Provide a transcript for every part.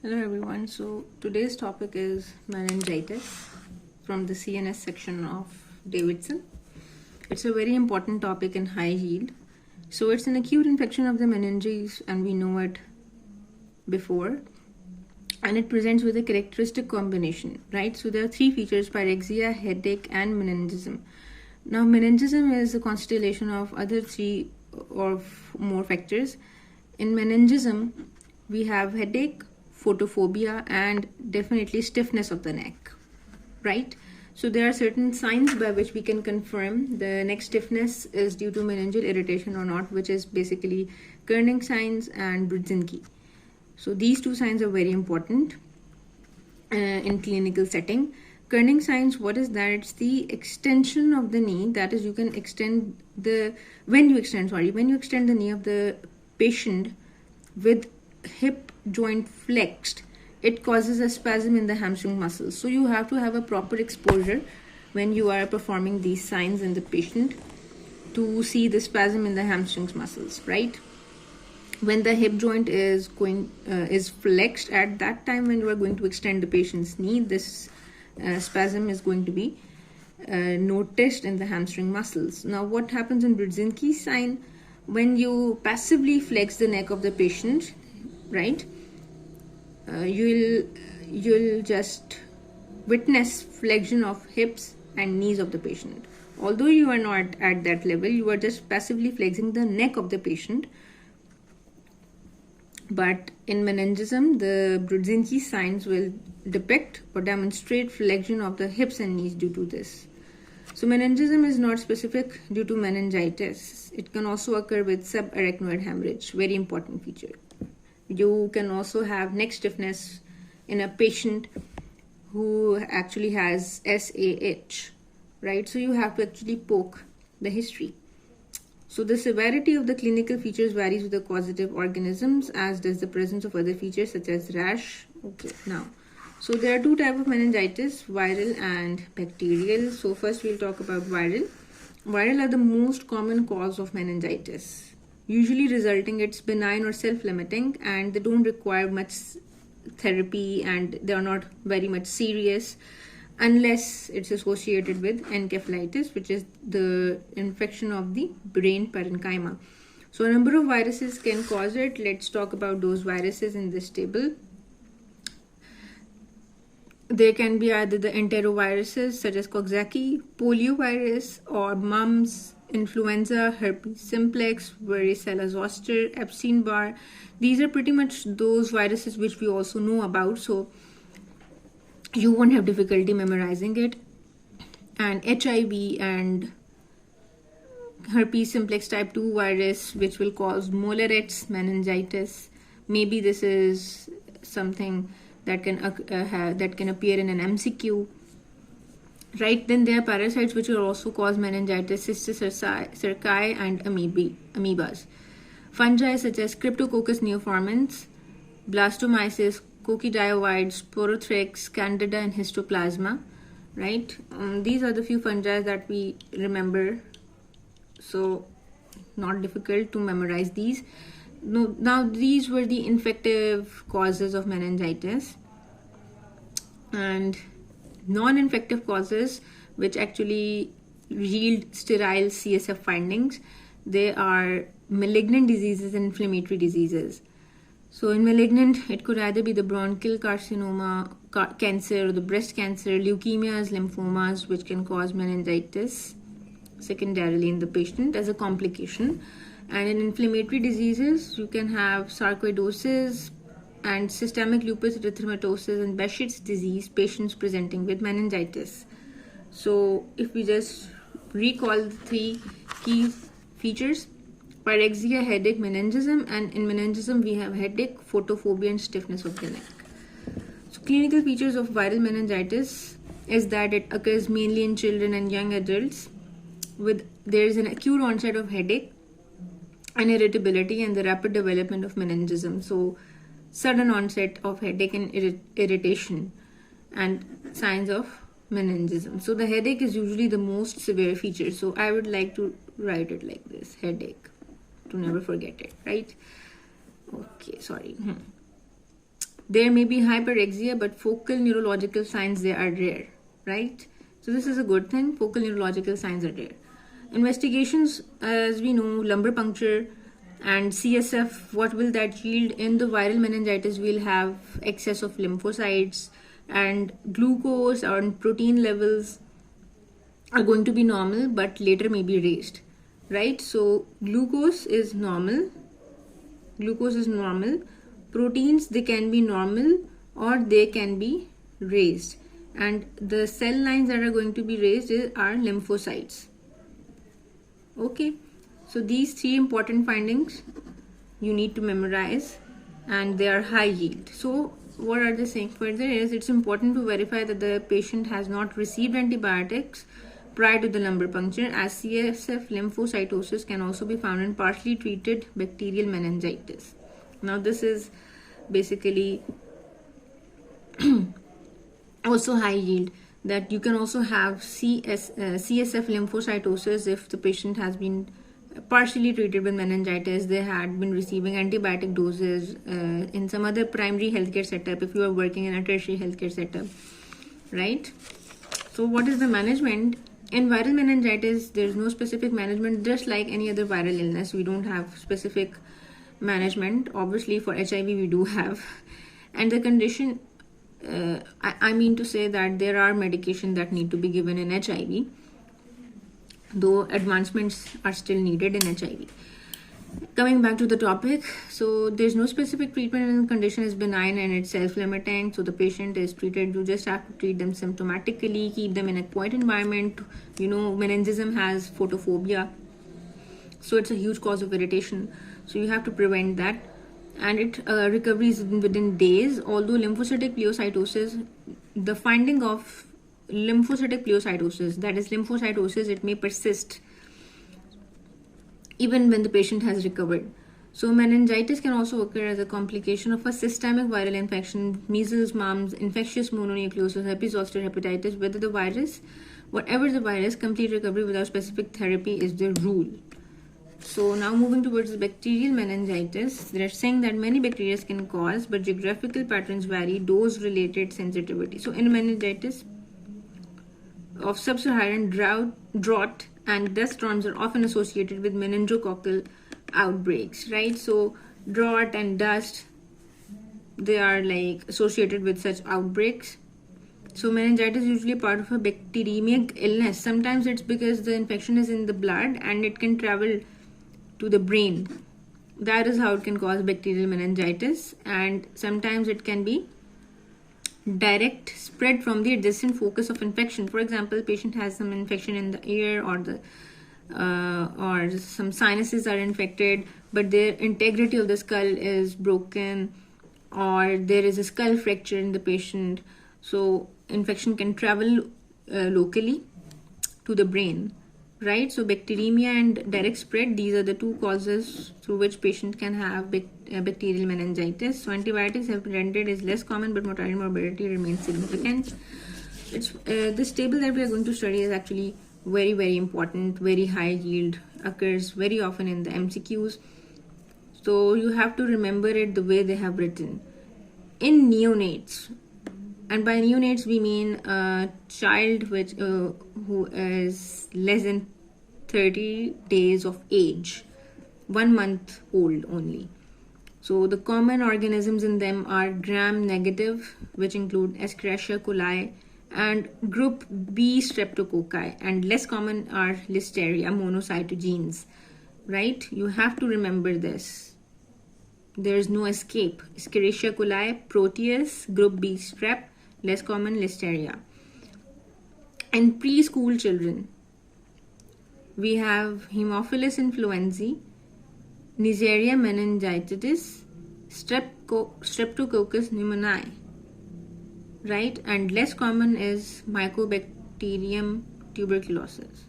Hello everyone. So today's topic is meningitis from the CNS section of Davidson. It's a very important topic in high yield. So it's an acute infection of the meninges and we know it before. And it presents with a characteristic combination, right? So there are three features: pyrexia, headache, and meningism. Now meningism is a constellation of other three or more factors. In meningism, we have headache, photophobia, and definitely stiffness of the neck, right? So there are certain signs by which we can confirm the neck stiffness is due to meningeal irritation or not, which is basically Kerning signs and Brudzinski. So these two signs are very important in clinical setting. Kerning signs, what is that? It's the extension of the knee. That is, you can extend when you extend the knee of the patient with hip joint flexed, it causes a spasm in the hamstring muscles. So you have to have a proper exposure when you are performing these signs in the patient to see the spasm in the hamstring muscles, right? When the hip joint is flexed, at that time when you are going to extend the patient's knee, this spasm is going to be noticed in the hamstring muscles. Now what happens in Brudzinski sign? When you passively flex the neck of the patient, right, you'll just witness flexion of hips and knees of the patient. Although you are not at that level, you are just passively flexing the neck of the patient. But in meningism, the Brudzinski signs will depict or demonstrate flexion of the hips and knees due to this. So meningism is not specific due to meningitis. It can also occur with subarachnoid hemorrhage, very important feature. You can also have neck stiffness in a patient who actually has SAH, right? So you have to actually poke the history. So the severity of the clinical features varies with the causative organisms, as does the presence of other features such as rash. Okay, now, so there are two types of meningitis, viral and bacterial. So first we'll talk about viral. Viral are the most common cause of meningitis, usually resulting it's benign or self-limiting, and they don't require much therapy and they are not very much serious unless it's associated with encephalitis, which is the infection of the brain parenchyma. So a number of viruses can cause it. Let's talk about those viruses in this table. There can be either the enteroviruses such as Coxsackie, poliovirus, or mumps, influenza, herpes simplex, varicella zoster, Epstein-Barr. These are pretty much those viruses which we also know about, so you won't have difficulty memorizing it. And HIV and herpes simplex type 2 virus, which will cause molarets, meningitis. Maybe this is something that can appear in an MCQ. Right, then there are parasites which will also cause meningitis, cysticercae and amoebas. Fungi such as Cryptococcus neoformans, blastomyces, coccidioids, sporothrix, candida, and histoplasma. Right, these are the few fungi that we remember. So not difficult to memorize these. No, now these were the infective causes of meningitis. And non-infective causes which actually yield sterile CSF findings, they are malignant diseases and inflammatory diseases. So in malignant, it could either be the bronchial carcinoma, cancer, or the breast cancer, leukemias, lymphomas, which can cause meningitis secondarily in the patient as a complication. And in inflammatory diseases, you can have sarcoidosis and systemic lupus erythematosus and Behçet's disease, patients presenting with meningitis. So if we just recall the three key features: pyrexia, headache, meningism, and in meningism we have headache, photophobia, and stiffness of the neck. So clinical features of viral meningitis is that it occurs mainly in children and young adults. There is an acute onset of headache and irritability and the rapid development of meningism. So sudden onset of headache and irritation and signs of meningism. So the headache is usually the most severe feature. So I would like to write it like this: headache, to never forget it, right? Okay, sorry. There may be hyperexia, but focal neurological signs, they are rare, right? So this is a good thing. Focal neurological signs are rare. Investigations, as we know, lumbar puncture and CSF, what will that yield? In the viral meningitis, we'll have excess of lymphocytes, and glucose or protein levels are going to be normal, but later may be raised, right? So glucose is normal. Proteins, they can be normal or they can be raised, and the cell lines that are going to be raised are lymphocytes. Okay, so these three important findings you need to memorize, and they are high yield. So what are they saying further is, it's important to verify that the patient has not received antibiotics prior to the lumbar puncture, as CSF lymphocytosis can also be found in partially treated bacterial meningitis. Now this is basically also high yield, that you can also have CSF lymphocytosis if the patient has been partially treated with meningitis, they had been receiving antibiotic doses in some other primary healthcare setup, if you are working in a tertiary healthcare setup, right? So what is the management? In viral meningitis, there is no specific management. Just like any other viral illness, we don't have specific management. Obviously for HIV we do have, and the condition, I mean to say that there are medications that need to be given in HIV, though advancements are still needed in HIV. Coming back to the topic, so there's no specific treatment and the condition is benign and it's self-limiting. So the patient is treated, you just have to treat them symptomatically, keep them in a quiet environment. You know, meningism has photophobia, so it's a huge cause of irritation. So you have to prevent that, and it recovery is within days. Although lymphocytic pleocytosis, the finding of lymphocytic pleocytosis, that is lymphocytosis, it may persist even when the patient has recovered. So meningitis can also occur as a complication of a systemic viral infection, measles, mumps, infectious mononucleosis, herpes zoster, hepatitis. Whatever the virus, complete recovery without specific therapy is the rule. So now moving towards the bacterial meningitis, they're saying that many bacteria can cause, but geographical patterns vary, dose-related sensitivity. So in meningitis of sub-Saharan drought and dust storms are often associated with meningococcal outbreaks, right? So drought and dust, they are like associated with such outbreaks. So meningitis is usually part of a bacteremic illness. Sometimes it's because the infection is in the blood and it can travel to the brain. That is how it can cause bacterial meningitis, and sometimes it can be direct spread from the adjacent focus of infection. For example, patient has some infection in the ear, or some sinuses are infected, but their integrity of the skull is broken, or there is a skull fracture in the patient. So infection can travel locally to the brain, right? So bacteremia and direct spread, these are the two causes through which patient can have bacterial meningitis. So antibiotics have been rendered is less common, but mortality and morbidity remains significant. This table that we are going to study is actually very, very important, very high yield, occurs very often in the MCQs. So you have to remember it the way they have written. In neonates, and by neonates we mean a child who is less than 30 days of age, 1 month old only. So the common organisms in them are gram-negative, which include Escherichia coli and group B streptococci, and less common are Listeria monocytogenes, right? You have to remember this. There is no escape. Escherichia coli, Proteus, group B strep, less common Listeria. In preschool children, we have Haemophilus influenzae, Neisseria meningitidis, Streptococcus pneumoniae, right? And less common is Mycobacterium tuberculosis.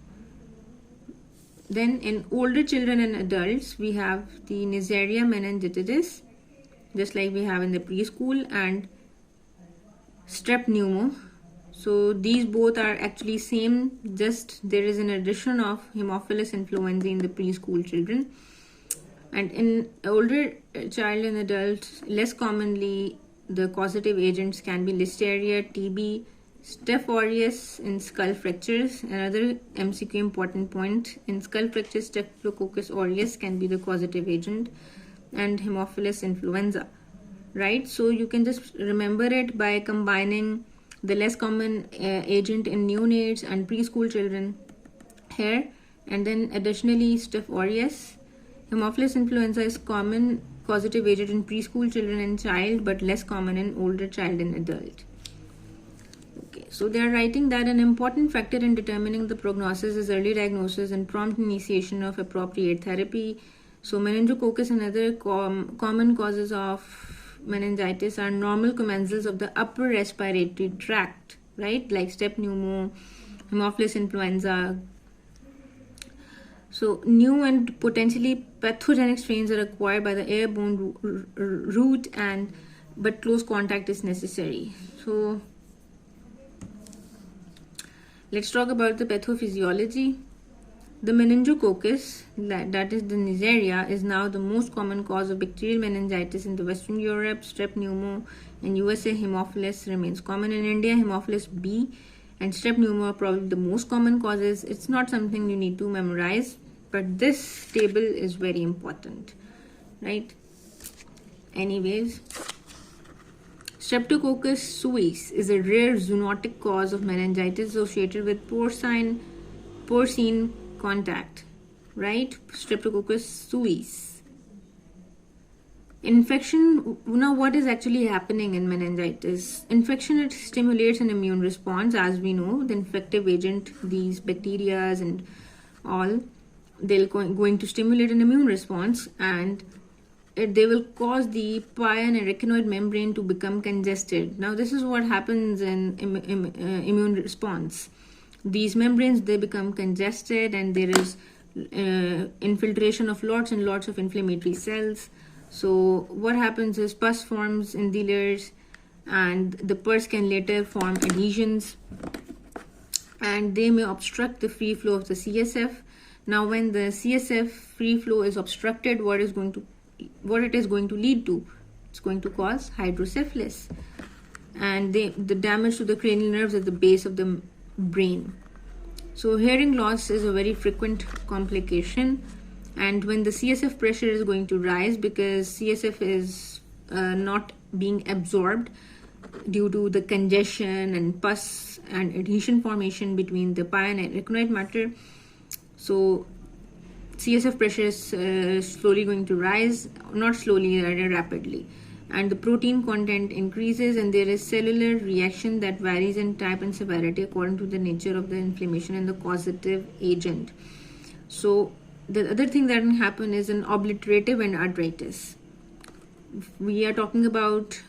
Then in older children and adults, we have the Neisseria meningitidis, just like we have in the preschool, and strep pneumo. So these both are actually same, just there is an addition of Haemophilus influenzae in the preschool children. And in older child and adults, less commonly the causative agents can be Listeria, TB, Staph aureus in skull fractures. Another MCQ important point: in skull fractures, Staphylococcus aureus can be the causative agent, and Haemophilus influenza. Right? So you can just remember it by combining the less common agent in neonates and preschool children here, and then additionally Staph aureus. Haemophilus influenza is common causative agent in preschool children and child, but less common in older child and adult. Okay, so they are writing that an important factor in determining the prognosis is early diagnosis and prompt initiation of appropriate therapy. So meningococcus and other common causes of meningitis are normal commensals of the upper respiratory tract, right? Like strep pneumo, Haemophilus influenza. So new and potentially pathogenic strains are acquired by the airborne route, but close contact is necessary. So let's talk about the pathophysiology. The meningococcus, that is the Neisseria, is now the most common cause of bacterial meningitis in the Western Europe. Strep pneumo in USA, Haemophilus remains common. In India, Haemophilus B and strep pneumo are probably the most common causes. It's not something you need to memorize, but this table is very important, right? Anyways, Streptococcus suis is a rare zoonotic cause of meningitis associated with porcine contact, right? Streptococcus suis. Infection. Now, what is actually happening in meningitis? Infection, it stimulates an immune response. As we know, the infective agent, these bacteria and all, they're going to stimulate an immune response, and they will cause the pia and arachnoid membrane to become congested. Now, this is what happens in immune response. These membranes, they become congested, and there is infiltration of lots and lots of inflammatory cells. So what happens is pus forms in the layers, and the pus can later form adhesions, and they may obstruct the free flow of the CSF. Now, when the CSF free flow is obstructed, what it is going to lead to? It's going to cause hydrocephalus, and the damage to the cranial nerves at the base of the brain. So hearing loss is a very frequent complication, and when the CSF pressure is going to rise because CSF is not being absorbed due to the congestion and pus and adhesion formation between the pia and arachnoid matter. So CSF pressure is slowly going to rise, not slowly, rapidly, and the protein content increases, and there is cellular reaction that varies in type and severity according to the nature of the inflammation and the causative agent. So the other thing that can happen is an obliterative endarteritis. We are talking about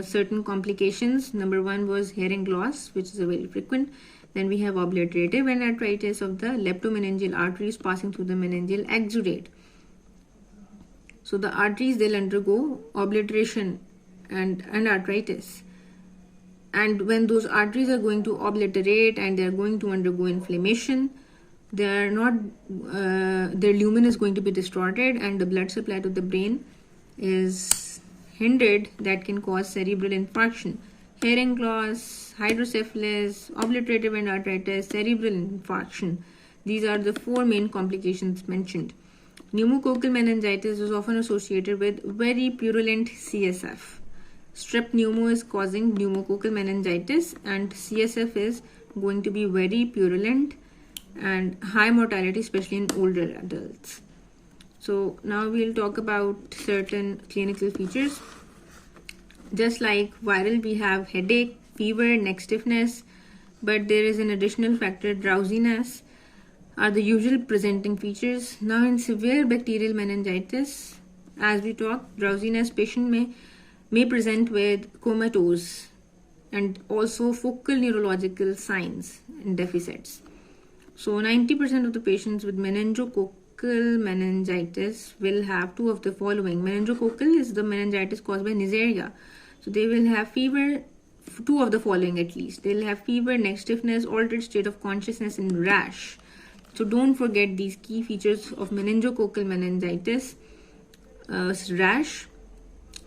certain complications. Number one was hearing loss, which is a very frequent. Then we have obliterative endarteritis of the leptomeningeal arteries passing through the meningeal exudate. So the arteries, they'll undergo obliteration and endarteritis. And when those arteries are going to obliterate and they're going to undergo inflammation, their lumen is going to be distorted, and the blood supply to the brain is hindered. That can cause cerebral infarction. Hearing loss, hydrocephalus, obliterative endarteritis, cerebral infarction. These are the four main complications mentioned. Pneumococcal meningitis is often associated with very purulent CSF. Strep pneumo is causing pneumococcal meningitis, and CSF is going to be very purulent and high mortality, especially in older adults. So now we'll talk about certain clinical features. Just like viral, we have headache, fever, neck stiffness, but there is an additional factor, drowsiness, are the usual presenting features. Now in severe bacterial meningitis, as we talk, drowsiness, patient may present with comatose and also focal neurological signs and deficits. So 90% of the patients with meningococcal meningitis will have two of the following. Meningococcal is the meningitis caused by Neisseria. So they will have fever, two of the following at least. They'll have fever, neck stiffness, altered state of consciousness, and rash. So don't forget these key features of meningococcal meningitis. Rash,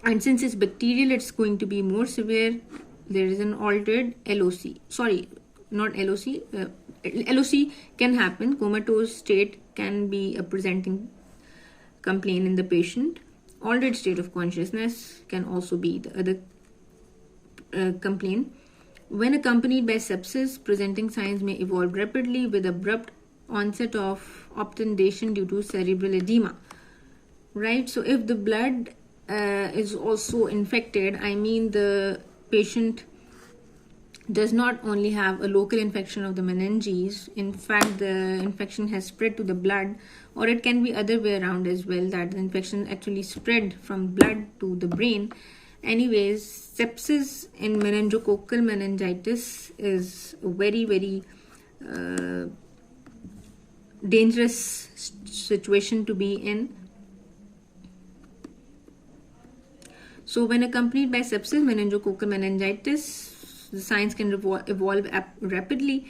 And since it's bacterial, it's going to be more severe. There is an altered LOC. Sorry, not LOC. LOC can happen. Comatose state can be a presenting complaint in the patient. Altered state of consciousness can also be the other complaint. When accompanied by sepsis, presenting signs may evolve rapidly with abrupt onset of obtundation due to cerebral edema. Right? So if the blood is also infected, I mean the patient does not only have a local infection of the meninges, in fact the infection has spread to the blood, or it can be other way around as well, that the infection actually spread from blood to the brain. Anyways, sepsis in meningococcal meningitis is a very dangerous situation to be in. So when accompanied by sepsis, meningococcal meningitis, the signs can evolve rapidly,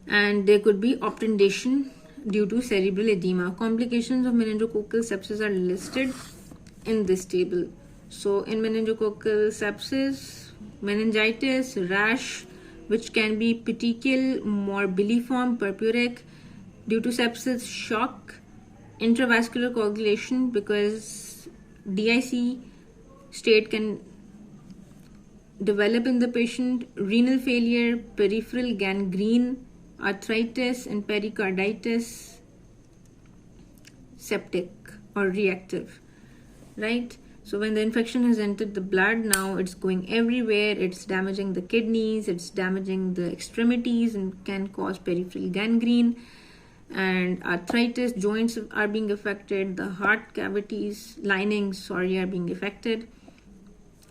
and there could be obtundation due to cerebral edema. Complications of meningococcal sepsis are listed in this table. So in meningococcal sepsis, meningitis, rash, which can be petechial, morbilliform, purpuric. Due to sepsis, shock, intravascular coagulation, because DIC state can develop in the patient, renal failure, peripheral gangrene, arthritis, and pericarditis, septic or reactive, right? So when the infection has entered the blood, now it's going everywhere. It's damaging the kidneys, it's damaging the extremities, and can cause peripheral gangrene and arthritis. Joints are being affected, the heart cavities, linings, are being affected,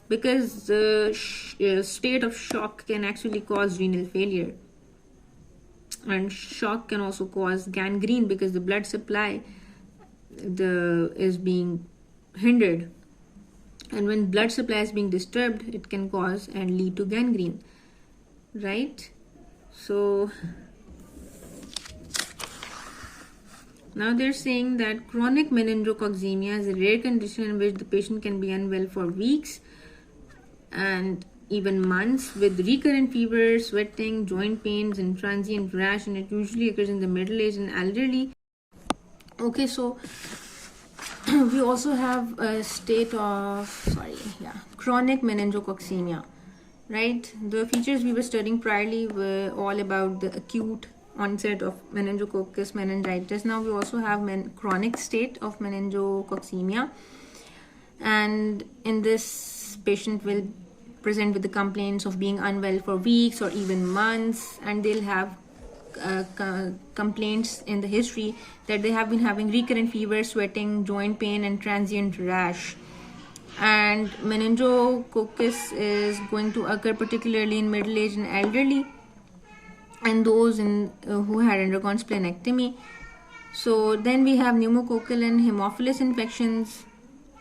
because the state of shock can actually cause renal failure. And shock can also cause gangrene, because the blood supply is being hindered. And when blood supply is being disturbed, it can cause and lead to gangrene, right? So now they're saying that chronic meningococcemia is a rare condition in which the patient can be unwell for weeks and even months, with recurrent fever, sweating, joint pains, and transient rash, and it usually occurs in the middle-aged and elderly. Okay, so we also have a state of chronic meningococcemia, right? The features we were studying priorly were all about the acute onset of meningococcus meningitis. Now we also have chronic state of meningococcemia, and in this, patient will present with the complaints of being unwell for weeks or even months, and they'll have complaints in the history that they have been having recurrent fever, sweating, joint pain, and transient rash. And meningococcus is going to occur particularly in middle-aged and elderly, and those who had undergone splenectomy. So then we have pneumococcal and Haemophilus infections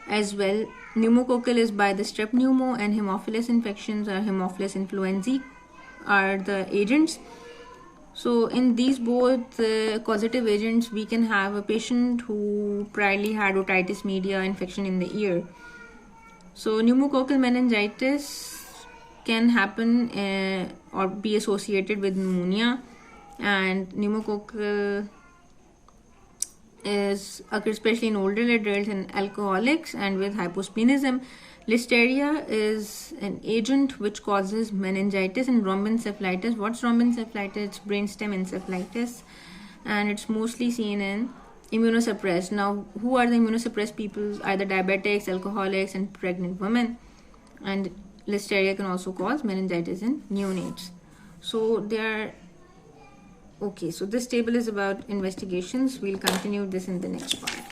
as well. Pneumococcal is by the strep pneumo, and Haemophilus infections or Haemophilus influenzae are the agents. So in these both causative agents, we can have a patient who priorly had otitis media infection in the ear. So pneumococcal meningitis can happen or be associated with pneumonia, and pneumococcal occurs especially in older adults and alcoholics and with hyposplenism. Listeria is an agent which causes meningitis and rhomboencephalitis. What's rhomboencephalitis? It's brainstem encephalitis, and it's mostly seen in immunosuppressed. Now, who are the immunosuppressed people? Either diabetics, alcoholics, and pregnant women. And listeria can also cause meningitis in neonates. So okay, so this table is about investigations. We'll continue this in the next part.